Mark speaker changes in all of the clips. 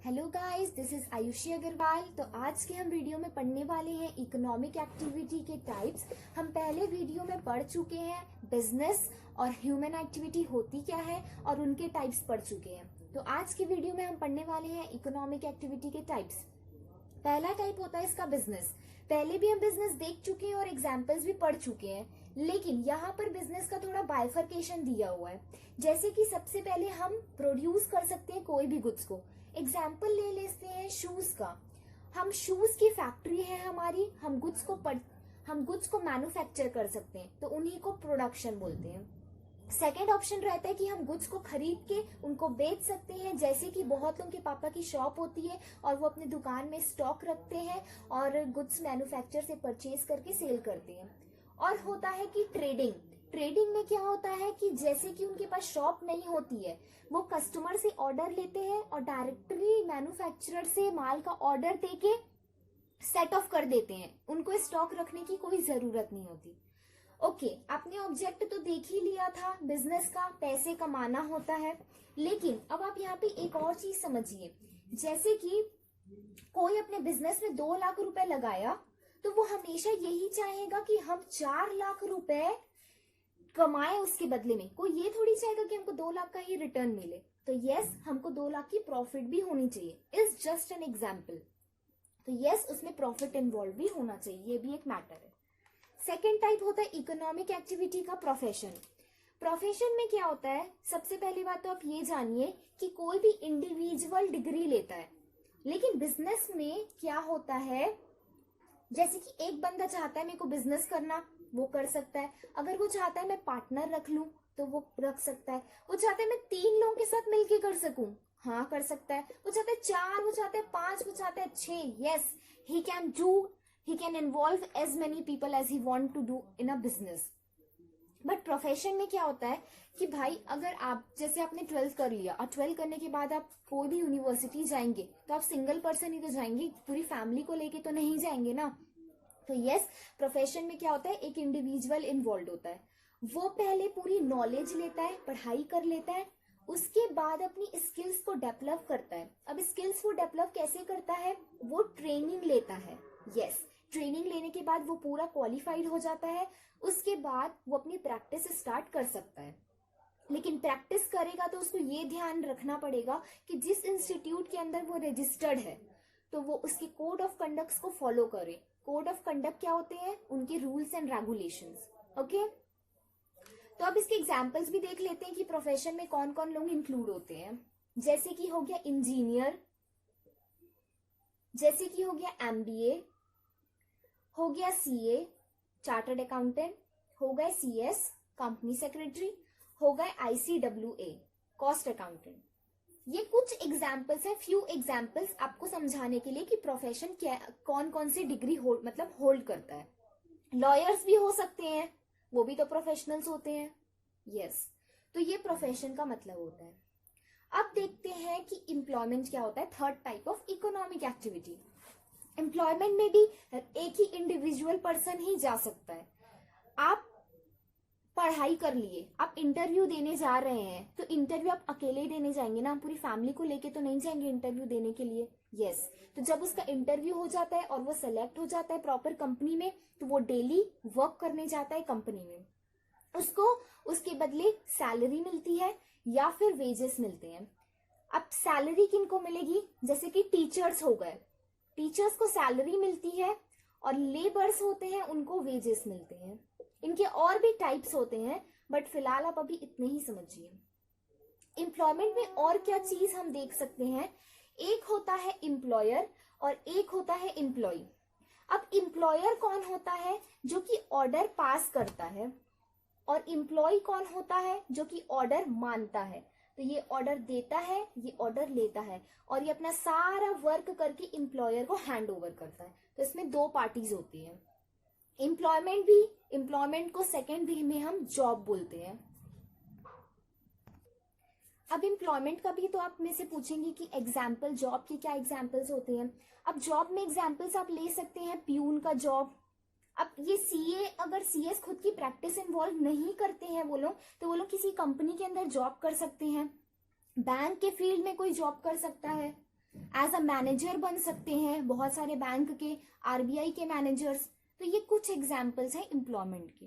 Speaker 1: Hello guys, this is Ayushi Agarwal. तो आज के हम वीडियो में पढ़ने वाले हैं इकोनॉमिक एक्टिविटी के टाइप्स। हम पहले वीडियो में पढ़ चुके हैं बिजनेस और ह्यूमन एक्टिविटी होती क्या है और उनके टाइप्स पढ़ चुके हैं। तो आज की वीडियो में हम पढ़ने वाले हैं इकोनॉमिक एक्टिविटी के टाइप्स। पहला टाइप होता है इसका बिजनेस। पहले भी हम बिजनेस देख चुके हैं और एग्जाम्पल्स भी पढ़ चुके हैं, लेकिन यहाँ पर बिजनेस का थोड़ा बाइफर्केशन दिया हुआ है। जैसे कि सबसे पहले हम प्रोड्यूस कर सकते हैं कोई भी गुड्स को। एग्जाम्पल ले लेते हैं शूज का। हम शूज की फैक्ट्री है हमारी, हम गुड्स को मैन्युफैक्चर कर सकते हैं, तो उन्हीं को प्रोडक्शन बोलते हैं। सेकेंड ऑप्शन रहता है कि हम गुड्स को खरीद के उनको बेच सकते हैं। जैसे कि बहुत लोगों के पापा की शॉप होती है और वो अपने दुकान में स्टॉक रखते हैं और गुड्स मैन्युफैक्चर से परचेज करके सेल करते हैं। और होता है कि ट्रेडिंग। ट्रेडिंग में क्या होता है कि जैसे कि उनके पास शॉप नहीं होती है, वो कस्टमर से ऑर्डर लेते हैं और डायरेक्टली मैन्युफैक्चरर से माल का ऑर्डर देके सेट ऑफ कर देते हैं। उनको स्टॉक रखने की कोई जरूरत नहीं होती। ओके, आपने ऑब्जेक्ट तो देख ही लिया था, बिजनेस का पैसे कमाना होता है। लेकिन अब आप यहाँ पे एक और चीज समझिए। जैसे कि कोई अपने बिजनेस में 2 लाख रुपए लगाया, तो वो हमेशा यही चाहेगा कि हम 4 लाख रुपए कमाए उसके बदले में। कोई ये थोड़ी चाहेगा कि हमको 2 लाख का ही रिटर्न मिले। तो यस, हमको 2 लाख की प्रॉफिट भी होनी चाहिए। Is just an example. तो यस, उसमें प्रॉफिट इन्वॉल्व भी होना चाहिए, ये भी एक मैटर है। सेकेंड टाइप होता है इकोनॉमिक एक्टिविटी का प्रोफेशन। प्रोफेशन में क्या होता है, सबसे पहली बात तो आप ये जानिए कि कोई भी इंडिविजुअल डिग्री लेता है। लेकिन बिजनेस में क्या होता है, जैसे कि एक बंदा चाहता है मेरे को बिजनेस करना, वो कर सकता है। अगर वो चाहता है मैं पार्टनर रख लूं, तो वो रख सकता है। वो चाहता है मैं 3 लोगों के साथ मिलके कर सकूं, हाँ कर सकता है। वो चाहता है 4, वो चाहता है 5, वो चाहता है 6। Yes, he can do, he can involve as many people as he want to do in a business। But profession में क्या होता है कि भाई अगर आप जैसे आपने 12th कर लिया और 12th करने के बाद आप कोई भी यूनिवर्सिटी जाएंगे, तो आप सिंगल पर्सन ही तो जाएंगे, पूरी फैमिली को लेके तो नहीं जाएंगे ना। तो यस, प्रोफेशन में क्या होता है, एक इंडिविजुअल इन्वॉल्व होता है। वो पहले पूरी नॉलेज लेता है, पढ़ाई कर लेता है, उसके बाद अपनी स्किल्स को डेवलप करता है। अब स्किल्स वो डेवलप कैसे करता है, वो ट्रेनिंग लेता है। यस, ट्रेनिंग लेने के बाद वो पूरा क्वालिफाइड हो जाता है। उसके बाद वो अपनी प्रैक्टिस स्टार्ट कर सकता है। लेकिन प्रैक्टिस करेगा तो उसको ये ध्यान रखना पड़ेगा कि जिस इंस्टीट्यूट के अंदर वो रजिस्टर्ड है, तो वो उसके कोड ऑफ कंडक्ट को फॉलो करे। कोड ऑफ कंडक्ट क्या होते हैं, उनके रूल्स एंड रेगुलेशंस। ओके, तो अब इसके एग्जांपल्स भी देख लेते हैं कि प्रोफेशन में कौन कौन लोग इंक्लूड होते हैं। जैसे कि हो गया इंजीनियर, जैसे कि हो गया MBA, हो गया CA चार्टर्ड अकाउंटेंट, हो गए CS कंपनी सेक्रेटरी, हो गए ICWA कॉस्ट अकाउंटेंट। ये कुछ एग्जाम्पल्स है, फ्यू एग्जाम्पल्स आपको समझाने के लिए कि प्रोफेशन क्या, कौन कौन सी डिग्री होल्ड करता है। लॉयर्स भी हो सकते हैं, वो भी तो प्रोफेशनल्स होते हैं। यस, तो ये प्रोफेशन का मतलब होता है। अब देखते हैं कि एम्प्लॉयमेंट क्या होता है, third type of economic activity. Employment में भी एक ही इंडिविजुअल पर्सन ही जा सकता है। आप पढ़ाई कर लिए, आप इंटरव्यू देने जा रहे हैं, तो इंटरव्यू आप अकेले ही देने जाएंगे ना, पूरी फैमिली को लेके तो नहीं जाएंगे इंटरव्यू देने के लिए। यस, तो जब उसका इंटरव्यू हो जाता है और वो सेलेक्ट हो जाता है प्रॉपर कंपनी में, तो वो डेली वर्क करने जाता है कंपनी में। उसको उसके बदले सैलरी मिलती है या फिर वेजेस मिलते हैं। अब सैलरी किनको मिलेगी, जैसे कि टीचर्स हो गए, टीचर्स को सैलरी मिलती है, और लेबर्स होते हैं उनको वेजेस मिलते हैं। इनके और भी टाइप्स होते हैं, बट फिलहाल आप अभी इतने ही समझिए। एम्प्लॉयमेंट में और क्या चीज हम देख सकते हैं, एक होता है एम्प्लॉयर और एक होता है एम्प्लॉय। अब एम्प्लॉयर कौन होता है, जो कि ऑर्डर पास करता है, और एम्प्लॉय कौन होता है, जो कि ऑर्डर मानता है। तो ये ऑर्डर देता है, ये ऑर्डर लेता है, और ये अपना सारा वर्क करके एम्प्लॉयर को हैंड ओवर करता है। तो इसमें 2 पार्टीज होती हैं। एम्प्लॉयमेंट को सेकेंड वे में हम जॉब बोलते हैं। अब एम्प्लॉयमेंट का भी तो आप में से पूछेंगे कि एग्जाम्पल, जॉब के क्या एग्जाम्पल्स होते हैं। अब जॉब में एग्जाम्पल्स आप ले सकते हैं प्यून का जॉब। अब ये CA, अगर CS खुद की प्रैक्टिस इन्वॉल्व नहीं करते हैं वो लोग, तो वो लोग किसी कंपनी के अंदर जॉब कर सकते हैं, बैंक के फील्ड में कोई जॉब कर सकता है। एज अ मैनेजर बन सकते हैं, बहुत सारे बैंक के, आरबीआई के मैनेजर्स। तो ये कुछ एग्जाम्पल्स हैं एम्प्लॉयमेंट के।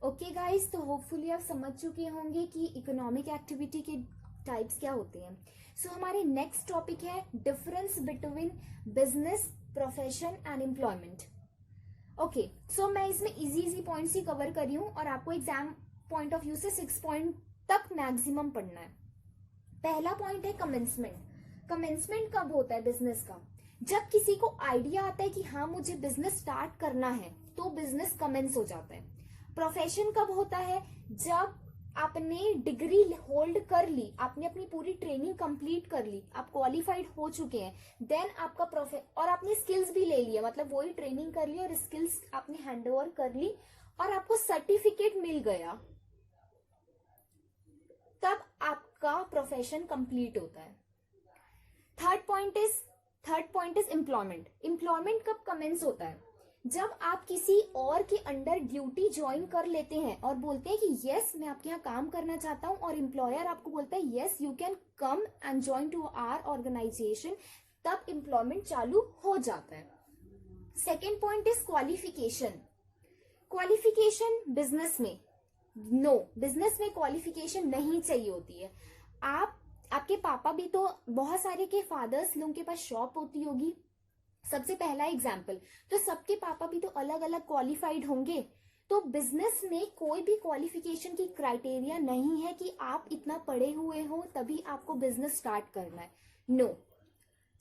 Speaker 1: ओके गाइस, तो होपफुली आप समझ चुके होंगे कि इकोनॉमिक एक्टिविटी के टाइप्स क्या होते हैं। सो हमारे नेक्स्ट टॉपिक है difference between business, profession and employment. Okay, so मैं इसमें इजी पॉइंट्स ही कवर कर रही हूँ और आपको एग्जाम पॉइंट ऑफ व्यू से 6 पॉइंट तक मैक्सिमम पढ़ना है। पहला पॉइंट है कमेंसमेंट। कमेंसमेंट कब होता है बिजनेस का? जब किसी को आइडिया आता है कि हाँ मुझे बिजनेस स्टार्ट करना है, तो बिजनेस कमेंस हो जाता है। प्रोफेशन कब होता है? जब आपने डिग्री होल्ड कर ली, आपने अपनी पूरी ट्रेनिंग कंप्लीट कर ली, आप क्वालिफाइड हो चुके हैं, देन आपका और आपने स्किल्स भी ले लिया, मतलब वही ट्रेनिंग कर ली और स्किल्स आपने हैंड ओवर कर ली और आपको सर्टिफिकेट मिल गया, तब आपका प्रोफेशन कंप्लीट होता है। Third point is employment. Employment कब कमेंस होता है? जब आप किसी और के अंडर ड्यूटी ज्वाइन कर लेते हैं और बोलते हैं कि यस मैं आपके यहाँ काम करना चाहता हूँ, और एम्प्लॉयर आपको बोलता है yes you can come and join to our organisation, तब एम्प्लॉयमेंट चालू हो जाता है। Second point is qualification. Qualification business में बिजनेस में क्वालिफिकेशन नहीं चाहिए होती है। आपके पापा भी तो, बहुत सारे के फादर्स लोगों के पास शॉप होती होगी, सबसे पहला एग्जाम्पल, तो सबके पापा भी तो अलग अलग क्वालिफाइड होंगे। तो बिजनेस में कोई भी क्वालिफिकेशन की क्राइटेरिया नहीं है कि आप इतना पढ़े हुए हो तभी आपको बिजनेस स्टार्ट करना है, no.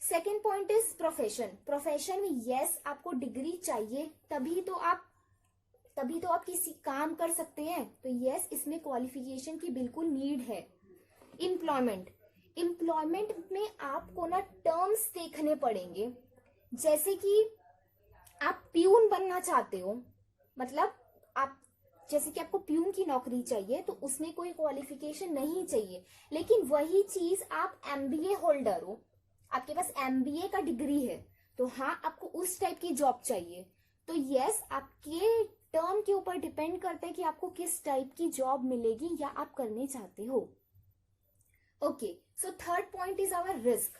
Speaker 1: Second point is profession. Profession में यस आपको डिग्री चाहिए, तभी तो आप किसी काम कर सकते हैं, तो यस इसमें क्वालिफिकेशन की बिल्कुल नीड है। एम्प्लॉयमेंट में आपको ना टर्म्स देखने पड़ेंगे, जैसे कि आप प्यून बनना चाहते हो, मतलब जैसे कि आपको प्यून की नौकरी चाहिए, तो उसमें कोई क्वालिफिकेशन नहीं चाहिए। लेकिन वही चीज आप एमबीए होल्डर हो, आपके पास एमबीए का डिग्री है, तो हाँ आपको उस टाइप की जॉब चाहिए। तो यस आपके टर्म के ऊपर डिपेंड करता है कि आपको किस टाइप की जॉब मिलेगी या आप करने चाहते हो। Okay, so third point is our risk.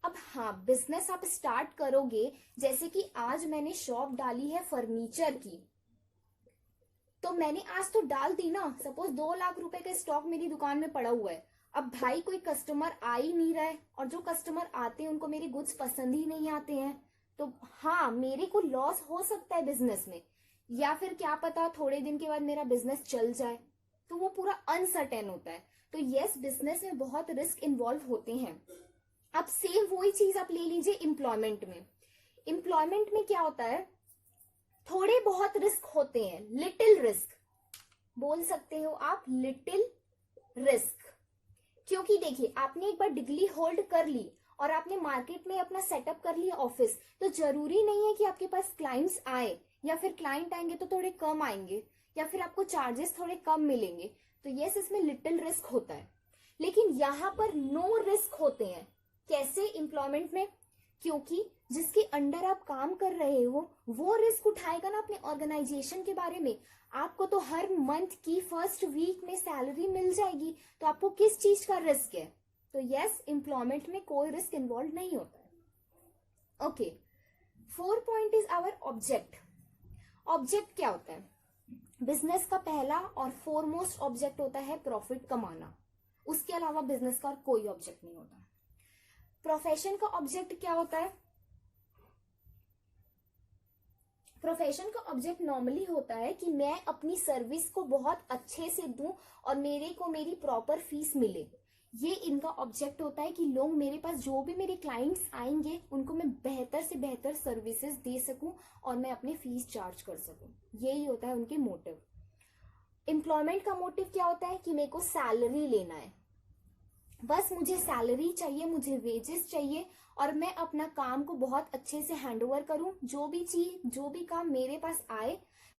Speaker 1: अब हाँ, बिजनेस आप स्टार्ट करोगे, जैसे कि आज मैंने शॉप डाली है फर्नीचर की, तो मैंने आज तो डाल दी ना, सपोज 2 लाख रुपए का स्टॉक मेरी दुकान में पड़ा हुआ है। अब भाई कोई कस्टमर आ ही नहीं रहा है, और जो कस्टमर आते हैं उनको मेरे गुड्स पसंद ही नहीं आते हैं, तो हाँ मेरे को लॉस हो सकता है बिजनेस में, या फिर क्या पता थोड़े दिन के बाद मेरा बिजनेस चल जाए, तो वो पूरा अनसर्टेन होता है। तो यस बिजनेस में बहुत रिस्क इन्वॉल्व होते हैं। अब सेम वही चीज आप ले लीजिए एम्प्लॉयमेंट में। एम्प्लॉयमेंट में क्या होता है, थोड़े बहुत रिस्क होते हैं, लिटिल रिस्क बोल सकते हो आप, लिटिल रिस्क। क्योंकि देखिए आपने एक बार डिग्री होल्ड कर ली और आपने मार्केट में अपना सेटअप कर लिया ऑफिस, तो जरूरी नहीं है कि आपके पास क्लाइंट्स आए, या फिर क्लाइंट आएंगे तो थोड़े कम आएंगे, या फिर आपको चार्जेस थोड़े कम मिलेंगे। तो यस इसमें लिटिल रिस्क होता है। लेकिन यहाँ पर नो रिस्क होते हैं। कैसे? एम्प्लॉयमेंट में, क्योंकि जिसके अंडर आप काम कर रहे हो वो रिस्क उठाएगा ना अपने ऑर्गेनाइजेशन के बारे में। आपको तो हर मंथ की फर्स्ट वीक में सैलरी मिल जाएगी, तो आपको किस चीज का रिस्क है? तो यस एम्प्लॉयमेंट में कोई रिस्क इन्वॉल्व नहीं होता है। Okay, 4 point is our object. Object क्या होता है? बिजनेस का पहला और फोरमोस्ट ऑब्जेक्ट होता है प्रॉफिट कमाना, उसके अलावा बिजनेस का और कोई ऑब्जेक्ट नहीं होता। प्रोफेशन का ऑब्जेक्ट क्या होता है? प्रोफेशन का ऑब्जेक्ट नॉर्मली होता है कि मैं अपनी सर्विस को बहुत अच्छे से दूं और मेरे को मेरी प्रॉपर फीस मिले। ये इनका ऑब्जेक्ट होता है कि लोग मेरे पास, जो भी मेरे क्लाइंट्स आएंगे उनको मैं बेहतर से बेहतर सर्विसेज दे सकूं और मैं अपने फीस चार्ज कर सकूं। यही होता है उनके मोटिव। एम्प्लॉयमेंट का मोटिव क्या होता है? कि मेरे को सैलरी लेना है, बस मुझे सैलरी चाहिए, मुझे वेजेस चाहिए, और मैं अपना काम को बहुत अच्छे से हैंडओवर करूं, जो भी काम मेरे पास आए,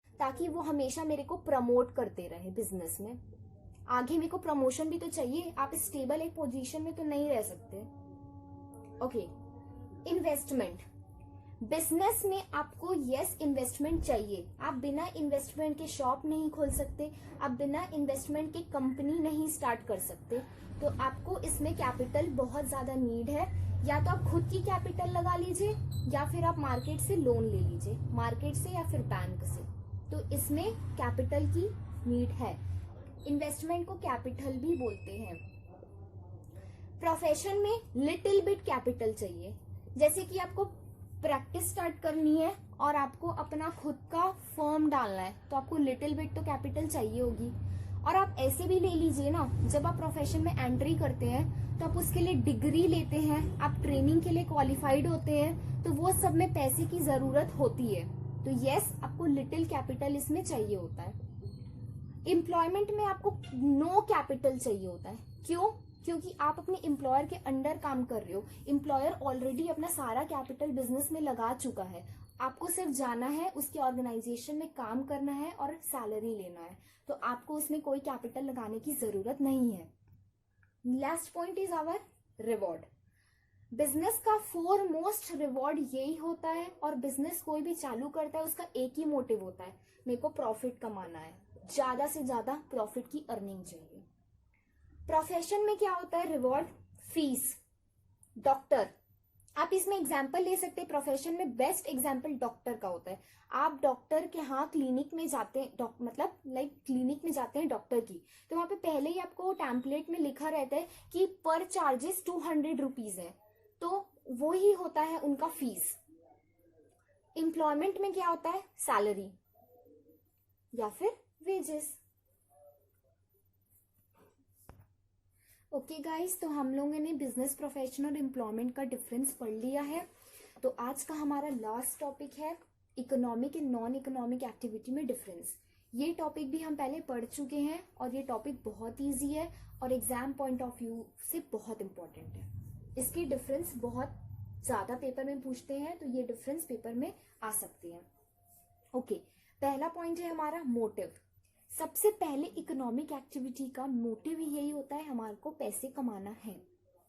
Speaker 1: ताकि वो हमेशा मेरे को प्रमोट करते रहे बिजनेस में। आगे मेरे को प्रमोशन भी तो चाहिए, आप स्टेबल एक पोजीशन में तो नहीं रह सकते। Okay, investment. बिजनेस में आपको यस इन्वेस्टमेंट चाहिए। आप बिना इन्वेस्टमेंट के शॉप नहीं खोल सकते, आप बिना इन्वेस्टमेंट के कंपनी नहीं स्टार्ट कर सकते। तो आपको इसमें कैपिटल बहुत ज्यादा नीड है। या तो आप खुद की कैपिटल लगा लीजिए या फिर आप मार्केट से लोन ले लीजिए, मार्केट से या फिर बैंक से। तो इसमें कैपिटल की नीड है। इन्वेस्टमेंट को कैपिटल भी बोलते हैं। प्रोफेशन में लिटिल बिट कैपिटल चाहिए। जैसे कि आपको प्रैक्टिस स्टार्ट करनी है और आपको अपना खुद का फर्म डालना है, तो आपको लिटिल बिट तो कैपिटल चाहिए होगी। और आप ऐसे भी ले लीजिए ना, जब आप प्रोफेशन में एंट्री करते हैं तो आप उसके लिए डिग्री लेते हैं, आप ट्रेनिंग के लिए क्वालिफाइड होते हैं, तो वो सब में पैसे की जरूरत होती है। तो यस, आपको लिटिल कैपिटल इसमें चाहिए होता है। एम्प्लॉयमेंट में आपको नो कैपिटल चाहिए होता है। क्यों? क्योंकि आप अपने एम्प्लॉयर के अंडर काम कर रहे हो। एम्प्लॉयर ऑलरेडी अपना सारा कैपिटल बिजनेस में लगा चुका है। आपको सिर्फ जाना है, उसके ऑर्गेनाइजेशन में काम करना है और सैलरी लेना है। तो आपको उसमें कोई कैपिटल लगाने की जरूरत नहीं है। Last point is our reward. Business का फोरमोस्ट रिवॉर्ड यही होता है, और बिजनेस कोई भी चालू करता है उसका एक ही मोटिव होता है, मेरे को प्रॉफिट कमाना है, ज्यादा से ज्यादा प्रॉफिट की अर्निंग चाहिए। प्रोफेशन में क्या होता है? Reward, fees. डॉक्टर, आप इसमें एग्जाम्पल ले सकते हैं। प्रोफेशन में बेस्ट एग्जाम्पल डॉक्टर का होता है। आप डॉक्टर के यहाँ क्लिनिक में जाते हैं, मतलब क्लिनिक में जाते हैं डॉक्टर की, तो वहां पे पहले ही आपको टैम्पलेट में लिखा रहता है कि पर चार्जेस 200 रुपीज है, तो वो ही होता है उनका फीस। एम्प्लॉयमेंट में क्या होता है? सैलरी या फिर वेजेस। ओके गाइस, तो हम लोगों ने बिजनेस, प्रोफेशन और एम्प्लॉयमेंट का डिफरेंस पढ़ लिया है। तो आज का हमारा लास्ट टॉपिक है economic and non economic activity में डिफरेंस। ये टॉपिक भी हम पहले पढ़ चुके हैं और ये टॉपिक बहुत इजी है और एग्जाम पॉइंट ऑफ व्यू से बहुत इंपॉर्टेंट है। इसके डिफरेंस बहुत ज्यादा पेपर में पूछते हैं, तो ये डिफरेंस पेपर में आ सकते हैं। ओके, पहला पॉइंट है हमारा मोटिव। सबसे पहले इकोनॉमिक एक्टिविटी का मोटिव ही यही होता है, हमारे को पैसे कमाना है,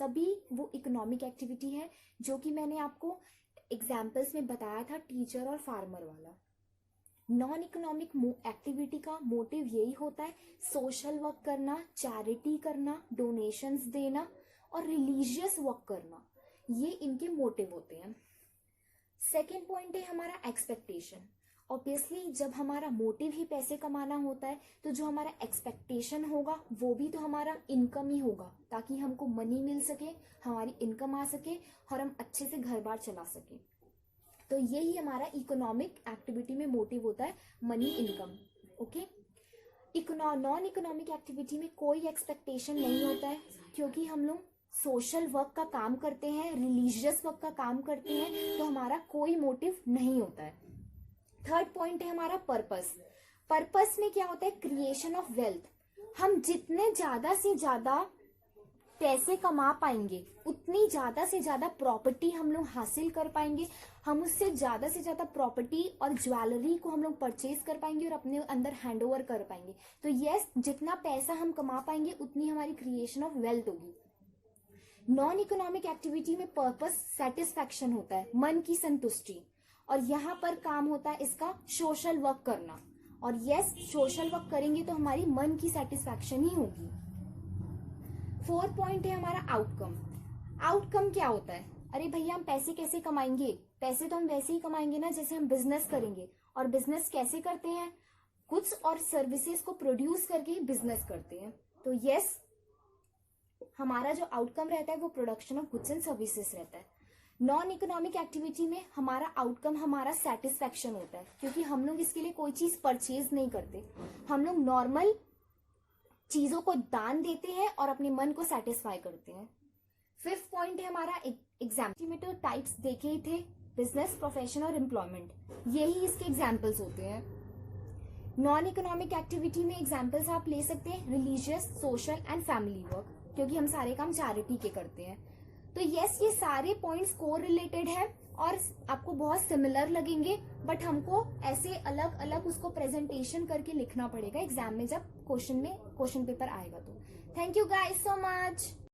Speaker 1: तभी वो इकोनॉमिक एक्टिविटी है, जो कि मैंने आपको एग्जाम्पल्स में बताया था, टीचर और फार्मर वाला। नॉन इकोनॉमिक एक्टिविटी का मोटिव यही होता है, सोशल वर्क करना, चैरिटी करना, डोनेशंस देना और रिलीजियस वर्क करना, ये इनके मोटिव होते हैं। सेकेंड पॉइंट है हमारा एक्सपेक्टेशन। ऑब्वियसली जब हमारा मोटिव ही पैसे कमाना होता है, तो जो हमारा एक्सपेक्टेशन होगा वो भी तो हमारा इनकम ही होगा, ताकि हमको मनी मिल सके, हमारी इनकम आ सके और हम अच्छे से घर बार चला सके। तो यही हमारा इकोनॉमिक एक्टिविटी में मोटिव होता है, money, income. Okay, non economic activity में कोई एक्सपेक्टेशन नहीं होता है, क्योंकि हम लोग सोशल वर्क का काम करते हैं, रिलीजियस वर्क का काम करते हैं, तो हमारा कोई मोटिव नहीं होता है। थर्ड पॉइंट है हमारा पर्पस। पर्पस में क्या होता है? Creation of wealth. हम जितने ज्यादा से ज्यादा पैसे कमा पाएंगे, उतनी ज्यादा से ज्यादा प्रॉपर्टी हम लोग हासिल कर पाएंगे, हम उससे ज्यादा से ज्यादा प्रॉपर्टी और ज्वेलरी को हम लोग परचेज कर पाएंगे और अपने अंदर हैंड ओवर कर पाएंगे। तो यस, जितना पैसा हम कमा पाएंगे उतनी हमारी क्रिएशन ऑफ वेल्थ होगी। नॉन इकोनॉमिक एक्टिविटी में पर्पस सेटिस्फैक्शन होता है, मन की संतुष्टि, और यहाँ पर काम होता है इसका सोशल वर्क करना। और यस, सोशल वर्क करेंगे तो हमारी मन की सेटिस्फैक्शन ही होगी। फोर्थ पॉइंट है हमारा आउटकम। आउटकम क्या होता है? अरे भैया, हम पैसे कैसे कमाएंगे? पैसे तो हम वैसे ही कमाएंगे ना जैसे हम बिजनेस करेंगे। और बिजनेस कैसे करते हैं? गुड्स और सर्विसेज को प्रोड्यूस करके ही बिजनेस करते हैं। तो यस, हमारा जो आउटकम रहता है वो production of goods and services रहता है। नॉन इकोनॉमिक एक्टिविटी में हमारा आउटकम हमारा सेटिस्फैक्शन होता है, क्योंकि हम लोग इसके लिए कोई चीज परचेज नहीं करते, हम लोग नॉर्मल चीजों को दान देते हैं और अपने मन को सेटिस्फाई करते हैं। फिफ्थ पॉइंट है हमारा एग्जाम्पल में तो टाइप्स देखे ही थे, बिजनेस, प्रोफेशन और एम्प्लॉयमेंट, यही इसके एग्जाम्पल्स होते हैं। नॉन इकोनॉमिक एक्टिविटी में एग्जाम्पल्स आप ले सकते हैं religious, social and family work, क्योंकि हम सारे काम चैरिटी के करते हैं। तो यस, ये सारे पॉइंट्स को रिलेटेड है और आपको बहुत सिमिलर लगेंगे, बट हमको ऐसे अलग अलग उसको प्रेजेंटेशन करके लिखना पड़ेगा एग्जाम में, जब क्वेश्चन पेपर आएगा तो। Thank you guys so much.